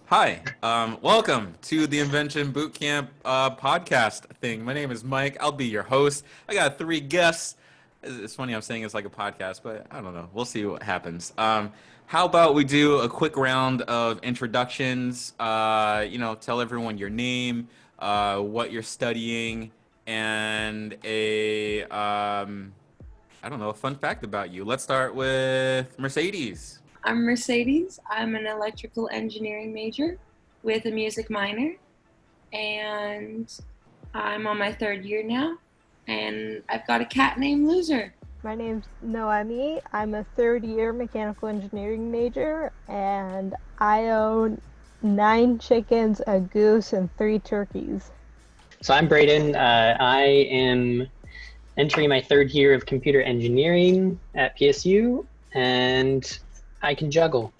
Hi, welcome to the Invention Bootcamp podcast thing. My name is Mike. I'll be your host. I got three guests. It's funny I'm saying it's like a podcast, but I don't know. We'll see what happens. How about we do a quick round of introductions? Tell everyone your name, what you're studying, and I don't know, a fun fact about you. Let's start with Mercedes. I'm Mercedes. I'm an electrical engineering major with a music minor, and I'm on my third year now, and I've got a cat named Loser. My name's Noemi. I'm a third year mechanical engineering major, and I own 9 chickens, a goose, and 3 turkeys. So I'm Braden. I am entering my third year of computer engineering at PSU, and I can juggle.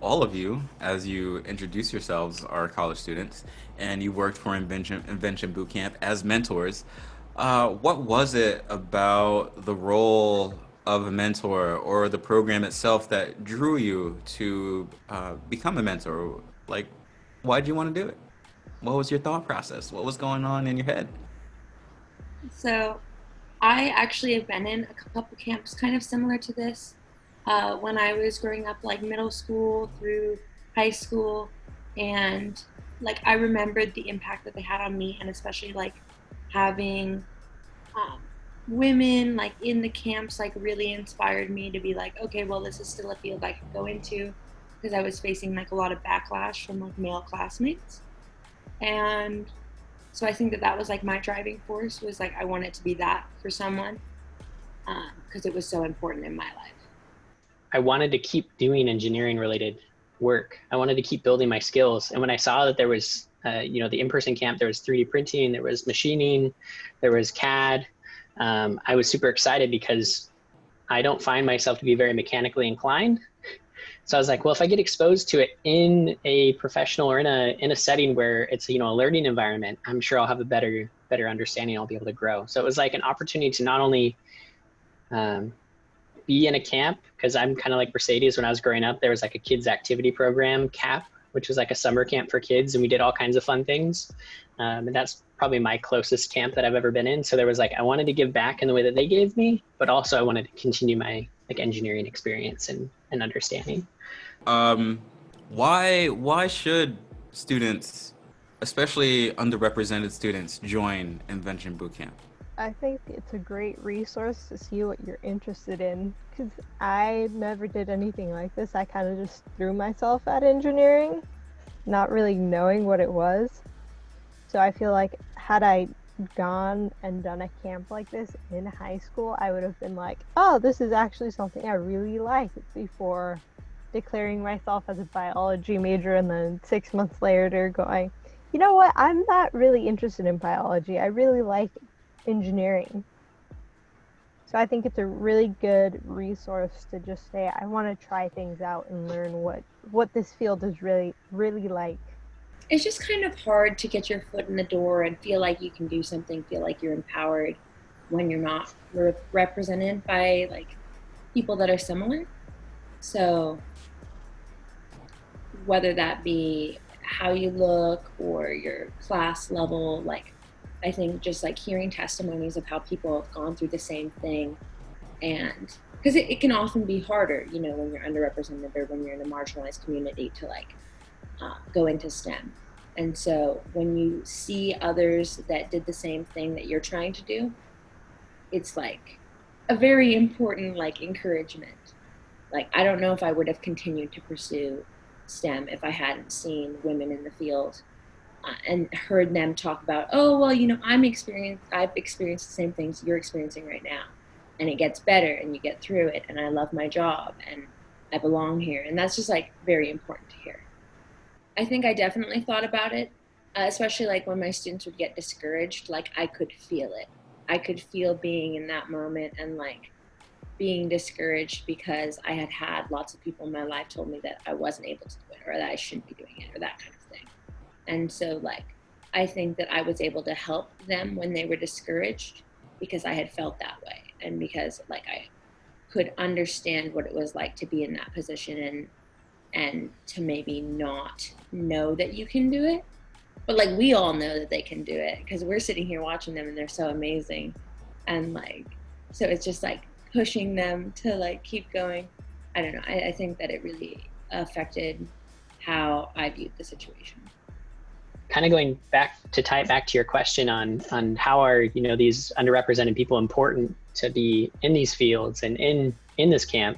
All of you, as you introduce yourselves, are college students, and you worked for Invention Bootcamp as mentors. What was it about the role of a mentor or the program itself that drew you to become a mentor? Like, why did you want to do it? What was your thought process? What was going on in your head? So, I actually have been in a couple camps kind of similar to this when I was growing up, like middle school through high school, and like I remembered the impact that they had on me, and especially like having um, women like in the camps like really inspired me to be like, okay, well, this is still a field I could go into, because I was facing like a lot of backlash from like male classmates. And so I think that that was like my driving force, was like I wanted to be that for someone, because it was so important in my life. I wanted to keep doing engineering related work. I wanted to keep building my skills. And when I saw that there was, the in-person camp, there was 3D printing, there was machining, there was CAD. I was super excited because I don't find myself to be very mechanically inclined. So I was like, well, if I get exposed to it in a professional or in a setting where it's, a learning environment, I'm sure I'll have a better understanding. I'll be able to grow. So it was like an opportunity to not only be in a camp, because I'm kind of like Mercedes. When I was growing up, there was like a kids activity program, CAP, which was like a summer camp for kids, and we did all kinds of fun things. And that's probably my closest camp that I've ever been in. So there was like, I wanted to give back in the way that they gave me, but also I wanted to continue my like engineering experience and understanding. Um, why should students, especially underrepresented students, join Invention Bootcamp? I think it's a great resource to see what you're interested in, because I never did anything like this. I kind of just threw myself at engineering, not really knowing what it was. So I feel like had I gone and done a camp like this in high school, I would have been like, oh, this is actually something I really like, before declaring myself as a biology major and then 6 months later going, you know what, I'm not really interested in biology. I really like engineering. So I think it's a really good resource to just say, I want to try things out and learn what this field is really, really like. It's just kind of hard to get your foot in the door and feel like you can do something, feel like you're empowered when you're not represented by like people that are similar. So whether that be how you look or your class level, like I think just like hearing testimonies of how people have gone through the same thing, and because it can often be harder, when you're underrepresented or when you're in a marginalized community to like go into STEM. And so when you see others that did the same thing that you're trying to do, it's like a very important like encouragement. Like I don't know if I would have continued to pursue STEM if I hadn't seen women in the field and heard them talk about, oh, well, I've experienced the same things you're experiencing right now. And it gets better and you get through it. And I love my job and I belong here. And that's just like very important to hear. I think I definitely thought about it, especially like when my students would get discouraged, like I could feel it. I could feel being in that moment and like being discouraged because I had had lots of people in my life told me that I wasn't able to do it or that I shouldn't be doing it or that kind of thing. And so like, I think that I was able to help them when they were discouraged because I had felt that way. And because like I could understand what it was like to be in that position and and to maybe not know that you can do it. But like we all know that they can do it because we're sitting here watching them and they're so amazing. And like, so it's just like pushing them to like keep going. I don't know. I think that it really affected how I viewed the situation. Kind of going back to tie it back to your question on how are, you know, these underrepresented people important to be in these fields and in this camp,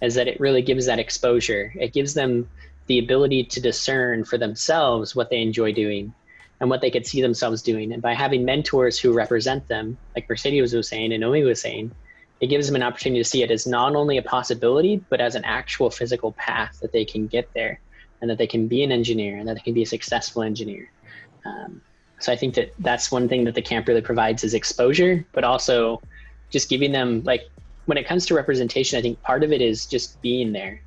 is that it really gives that exposure. It gives them the ability to discern for themselves what they enjoy doing and what they could see themselves doing. And by having mentors who represent them, like Mercedes was saying and Noemi was saying, it gives them an opportunity to see it as not only a possibility, but as an actual physical path that they can get there, and that they can be an engineer and that they can be a successful engineer. So I think that that's one thing that the camp really provides is exposure, but also just giving them, like, when it comes to representation, I think part of it is just being there,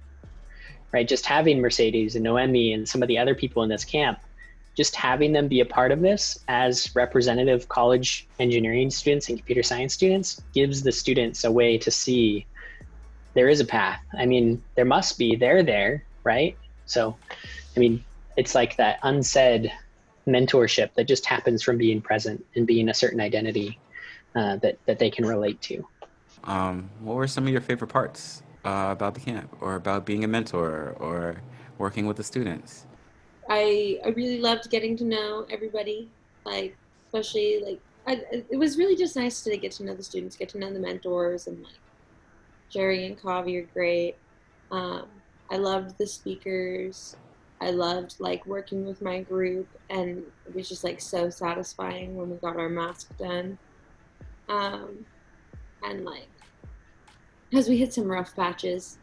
right? Just having Mercedes and Noemi and some of the other people in this camp, just having them be a part of this as representative college engineering students and computer science students gives the students a way to see there is a path. I mean, there must be, they're there, right? So, I mean, it's like that unsaid mentorship that just happens from being present and being a certain identity that they can relate to. What were some of your favorite parts about the camp, or about being a mentor, or working with the students? I really loved getting to know everybody, like especially like it was really just nice to get to know the students, get to know the mentors, and like Jerry and Kavi are great. Um, I loved the speakers. I loved like working with my group, and it was just like so satisfying when we got our mask done. Um, and like, because we hit some rough patches,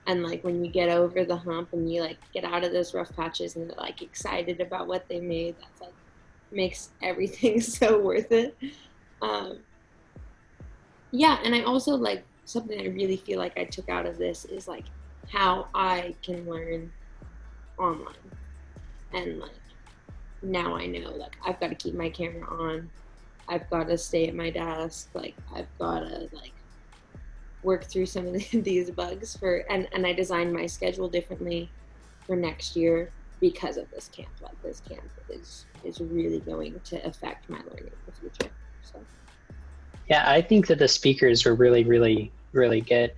and like when you get over the hump and you like get out of those rough patches and they're like excited about what they made, that's like makes everything so worth it. Um, yeah, and I also like something I really feel like I took out of this is like how I can learn online, and like now I know like I've got to keep my camera on, I've got to stay at my desk, like I've got to like work through some of these bugs for, and I designed my schedule differently for next year because of this camp. Like this camp is really going to affect my learning in the future. So Yeah, I think that the speakers were really, really, really good.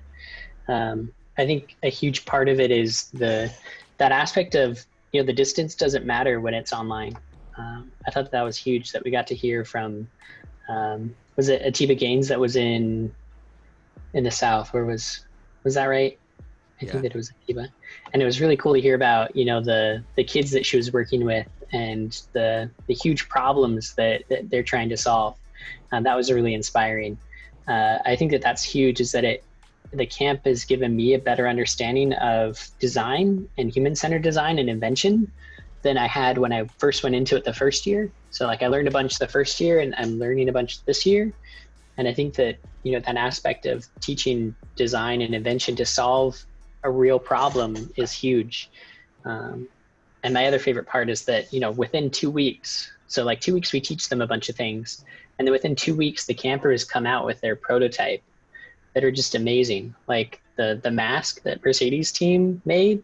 I think a huge part of it is that aspect of, you know, the distance doesn't matter when it's online. I thought that was huge that we got to hear from, was it Atiba Gaines that was in the South? Where was that right? I think that it was Atiba. And it was really cool to hear about, you know, the kids that she was working with and the huge problems that they're trying to solve. That was really inspiring. I think that that's huge, is that the camp has given me a better understanding of design and human-centered design and invention than I had when I first went into it the first year. So like I learned a bunch the first year and I'm learning a bunch this year. And I think that, you know, that aspect of teaching design and invention to solve a real problem is huge. And my other favorite part is that, you know, within 2 weeks, so like 2 weeks, we teach them a bunch of things. And then within 2 weeks, the campers come out with their prototype that are just amazing. Like the mask that Mercedes team made,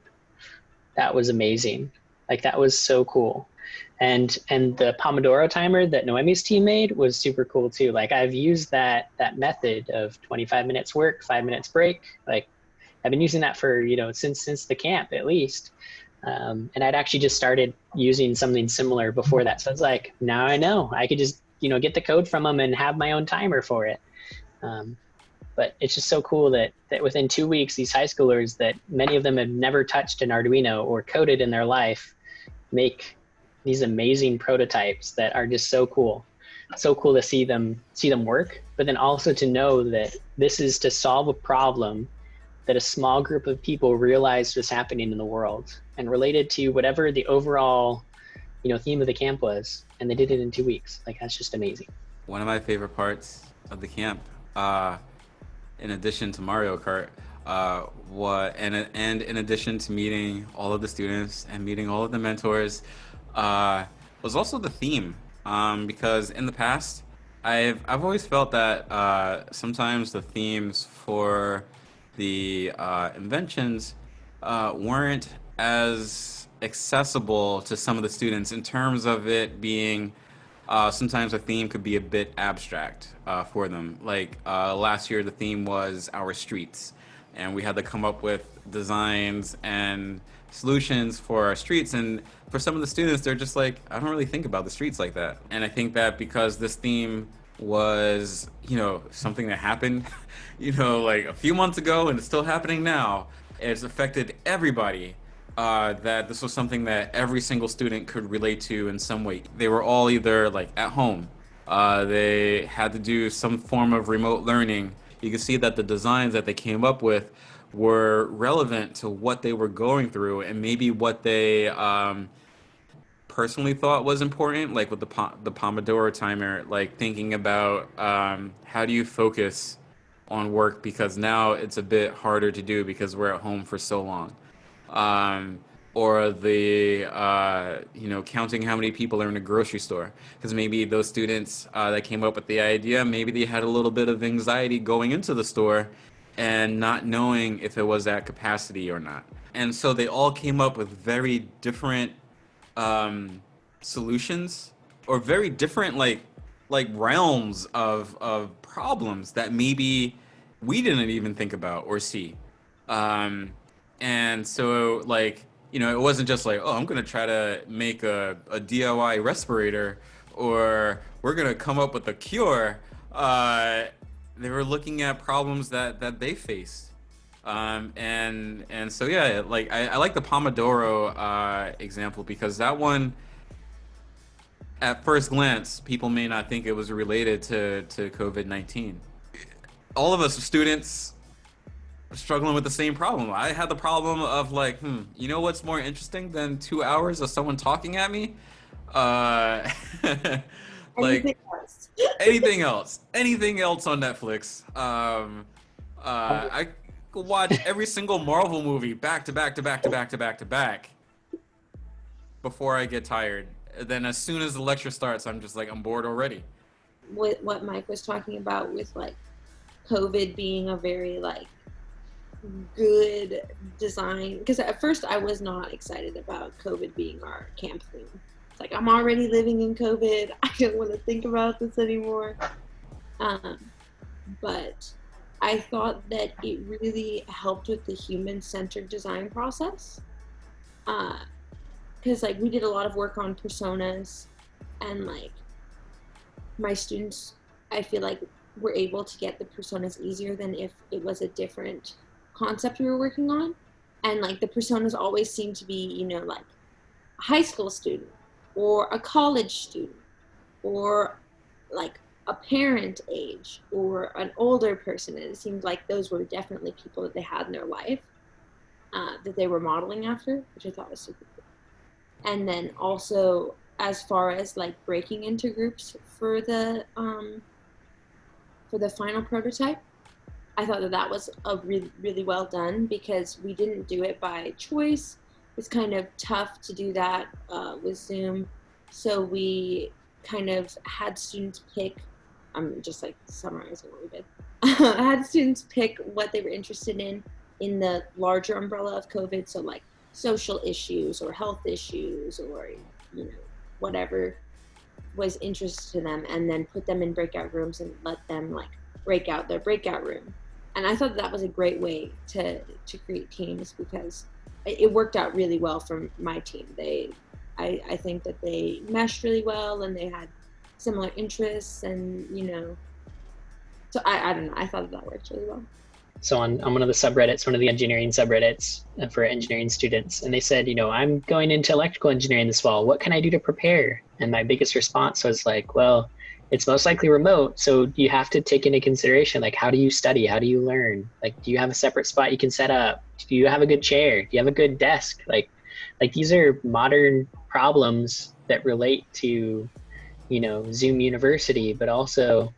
that was amazing. Like that was so cool. And the Pomodoro timer that Noemi's team made was super cool too. Like I've used that method of 25 minutes work, 5 minutes break. Like I've been using that for, you know, since the camp at least. And I'd actually just started using something similar before that. So it's like, now I know I could just, you know, get the code from them and have my own timer for it. But it's just so cool that within 2 weeks, these high schoolers that many of them have never touched an Arduino or coded in their life make these amazing prototypes that are just so cool. So cool to see them work, but then also to know that this is to solve a problem that a small group of people realized was happening in the world and related to whatever the overall, you know, theme of the camp was, and they did it in 2 weeks. Like that's just amazing. One of my favorite parts of the camp, in addition to Mario Kart, and in addition to meeting all of the students and meeting all of the mentors, was also the theme. Because in the past, I've always felt that sometimes the themes for the inventions weren't as accessible to some of the students in terms of it being sometimes a theme could be a bit abstract for them. Like last year, the theme was our streets, and we had to come up with designs and solutions for our streets. And for some of the students, they're just like, I don't really think about the streets like that. And I think that because this theme was, something that happened, like a few months ago, and it's still happening now, it's affected everybody, that this was something that every single student could relate to in some way. They were all either like at home, they had to do some form of remote learning. You can see that the designs that they came up with were relevant to what they were going through and maybe what they personally thought was important, like with the Pomodoro timer, like thinking about how do you focus on work because now it's a bit harder to do because we're at home for so long. Um, or the counting how many people are in a grocery store because maybe those students that came up with the idea, maybe they had a little bit of anxiety going into the store and not knowing if it was at capacity or not. And so they all came up with very different solutions or very different like realms of problems that maybe we didn't even think about or see. And so it wasn't just like, oh, I'm gonna try to make a DIY respirator or we're gonna come up with a cure. They were looking at problems that they faced. And so yeah, like I like the Pomodoro example because that one, at first glance, people may not think it was related to COVID-19. All of us students are struggling with the same problem. I had the problem of like, what's more interesting than 2 hours of someone talking at me? Uh, like Anything else? anything else on Netflix. I could watch every single Marvel movie back to back to back to back to back to back before I get tired. Then as soon as the lecture starts, I'm just like, I'm bored already. With what Mike was talking about with like COVID being a very like good design, because at first I was not excited about COVID being our camp theme. It's like I'm already living in COVID. I don't want to think about this anymore. But I thought that it really helped with the human-centered design process. Because like we did a lot of work on personas, and like my students, I feel like were able to get the personas easier than if it was a different concept we were working on. And like the personas always seem to be, like a high school student or a college student or like a parent age or an older person. And it seemed like those were definitely people that they had in their life that they were modeling after, which I thought was super cool. And then also as far as like breaking into groups for the final prototype, I thought that was a really, really well done because we didn't do it by choice. It's kind of tough to do that with Zoom. So we kind of had students pick, I'm just like summarizing what we did. I had students pick what they were interested in the larger umbrella of COVID. So like social issues or health issues or, whatever was interest to them, and then put them in breakout rooms and let them like break out their breakout room. And I thought that was a great way to create teams because it worked out really well for my team. I think that they meshed really well and they had similar interests and, so I don't know, I thought that worked really well. So on one of the subreddits, one of the engineering subreddits for engineering students, and they said, I'm going into electrical engineering this fall. What can I do to prepare? And my biggest response was like, well, it's most likely remote. So you have to take into consideration, like, how do you study? How do you learn? Like, do you have a separate spot you can set up? Do you have a good chair? Do you have a good desk? Like these are modern problems that relate to, Zoom University, but also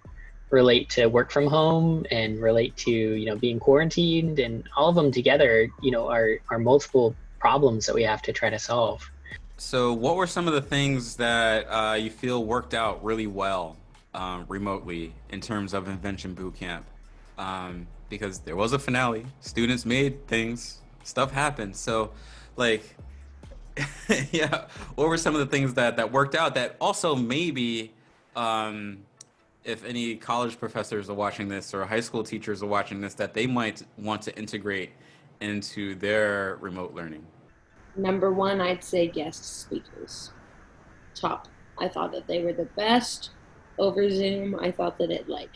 relate to work from home and relate to, being quarantined, and all of them together, are multiple problems that we have to try to solve. So what were some of the things that you feel worked out really well remotely in terms of Invention Bootcamp? Because there was a finale, students made things, stuff happened. So Like, yeah, what were some of the things that worked out that also maybe, um, if any college professors are watching this or high school teachers are watching this, that they might want to integrate into their remote learning? Number one, I'd say guest speakers. Top. I thought that they were the best over Zoom. I thought that it like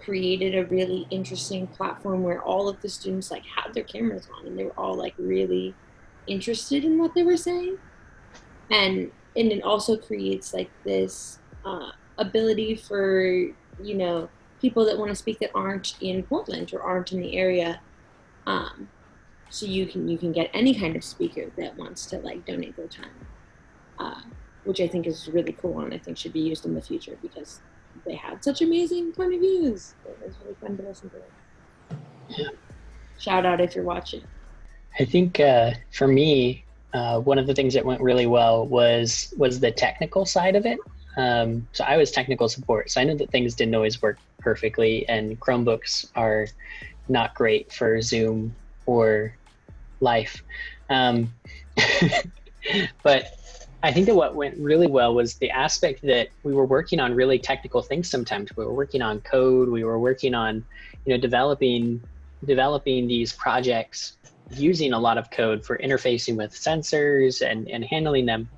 created a really interesting platform where all of the students like had their cameras on and they were all like really interested in what they were saying. And it also creates like this ability for, you know, people that want to speak that aren't in Portland or aren't in the area. Um, so you can get any kind of speaker that wants to like donate their time, uh, which I think is really cool and I think should be used in the future because they had such amazing point of views. It was really fun to listen to them. Yeah. Shout out if you're watching. I think for me, one of the things that went really well was the technical side of it. So I was technical support, so I knew that things didn't always work perfectly, and Chromebooks are not great for Zoom or Life. Um, but I think that what went really well was the aspect that we were working on really technical things. Sometimes we were working on code, we were working on, developing these projects using a lot of code for interfacing with sensors and handling them.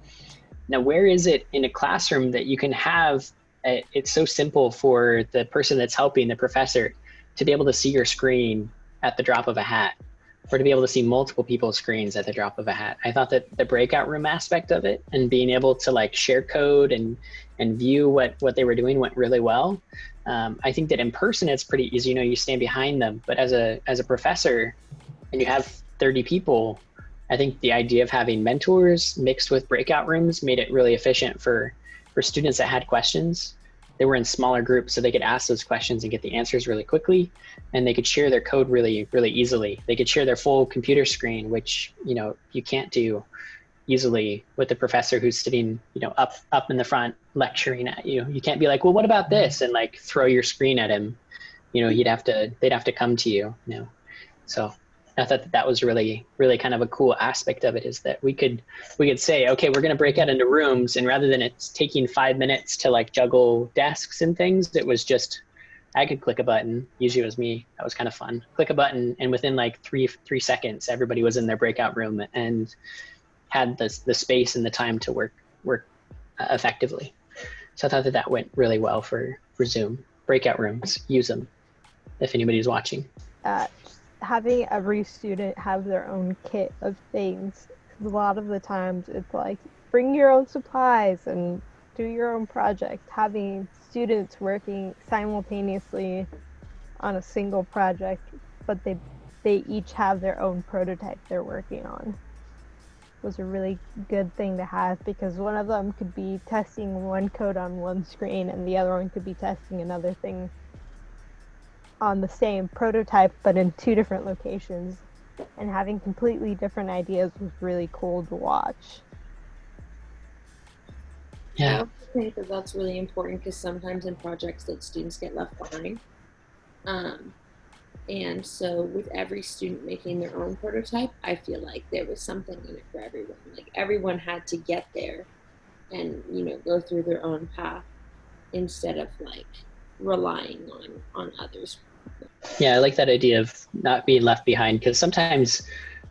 Now, where is it in a classroom that you can have, it's so simple for the person that's helping, the professor, to be able to see your screen at the drop of a hat, or to be able to see multiple people's screens at the drop of a hat. I thought that the breakout room aspect of it and being able to like share code and view what they were doing went really well. I think that in person, it's pretty easy, you stand behind them, but as a professor and you have 30 people, I think the idea of having mentors mixed with breakout rooms made it really efficient for students that had questions. They were in smaller groups, so they could ask those questions and get the answers really quickly, and they could share their code really, really easily. They could share their full computer screen, which, you can't do easily with the professor who's sitting, up in the front lecturing at you. You can't be like, well, what about this? And like throw your screen at him. They'd have to come to you, So I thought that was really, really kind of a cool aspect of it, is that we could say, okay, we're going to break out into rooms, and rather than it's taking 5 minutes to like juggle desks and things, it was just, I could click a button. Usually it was me. That was kind of fun. Click a button, and within like three seconds, everybody was in their breakout room and had the space and the time to work effectively. So I thought that went really well for Zoom. Breakout rooms, use them if anybody's watching. Having every student have their own kit of things. A lot of the times it's like, bring your own supplies and do your own project. Having students working simultaneously on a single project, but they each have their own prototype they're working on, was a really good thing to have, because one of them could be testing one code on one screen and the other one could be testing another thing on the same prototype but in two different locations, and having completely different ideas was really cool to watch. Yeah, I also think that that's really important, because sometimes in projects that students get left behind. And so with every student making their own prototype, I feel like there was something in it for everyone. Like everyone had to get there and, go through their own path instead of like relying on others. Yeah, I like that idea of not being left behind, because sometimes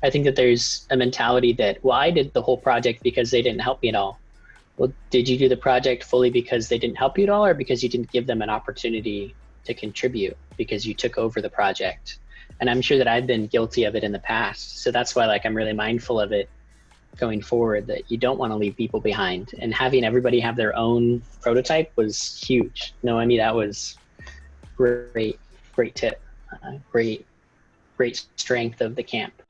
I think that there's a mentality that, well, I did the whole project because they didn't help me at all. Well, did you do the project fully because they didn't help you at all, or because you didn't give them an opportunity to contribute because you took over the project? And I'm sure that I've been guilty of it in the past. So that's why I'm really mindful of it going forward, that you don't want to leave people behind. And having everybody have their own prototype was huge. Noemi, that was great tip. Great strength of the camp.